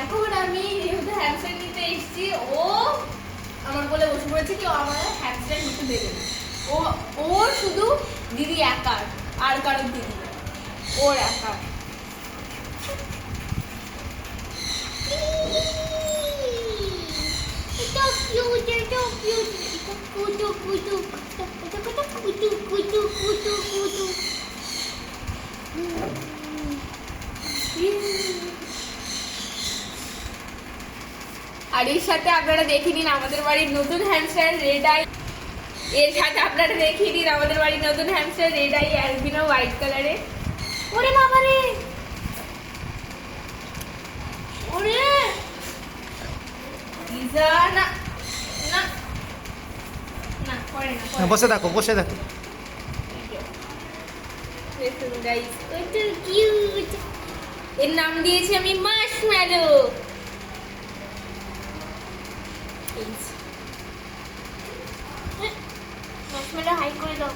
এখন আমি যেহেতু হ্যামস্টার নিতে এসেছি, ও আমার বলে বসে পড়েছে কি ও আমার হ্যামস্টার নিতে দেবে না। ও শুধু দিদি একার, আর কারোর দিদি না, ওর একার। আর এর সাথে আপনারা দেখে নিন আমাদের বাড়ির নতুন হ্যামস্টার রেড আই। এর সাথে আপনারা দেখিয়ে দিন আমাদের বাড়ির নতুন hamster red eye albino white কালারে। ওরে বাবা রে, ওরে লিজা, না না না করে না, বসে থাকো, বসে থাকো। দেখুন গাইস, কত কিউট। এর নাম দিয়েছি আমি মার্শম্যালো। মার্শম্যালো হাই করে দাও।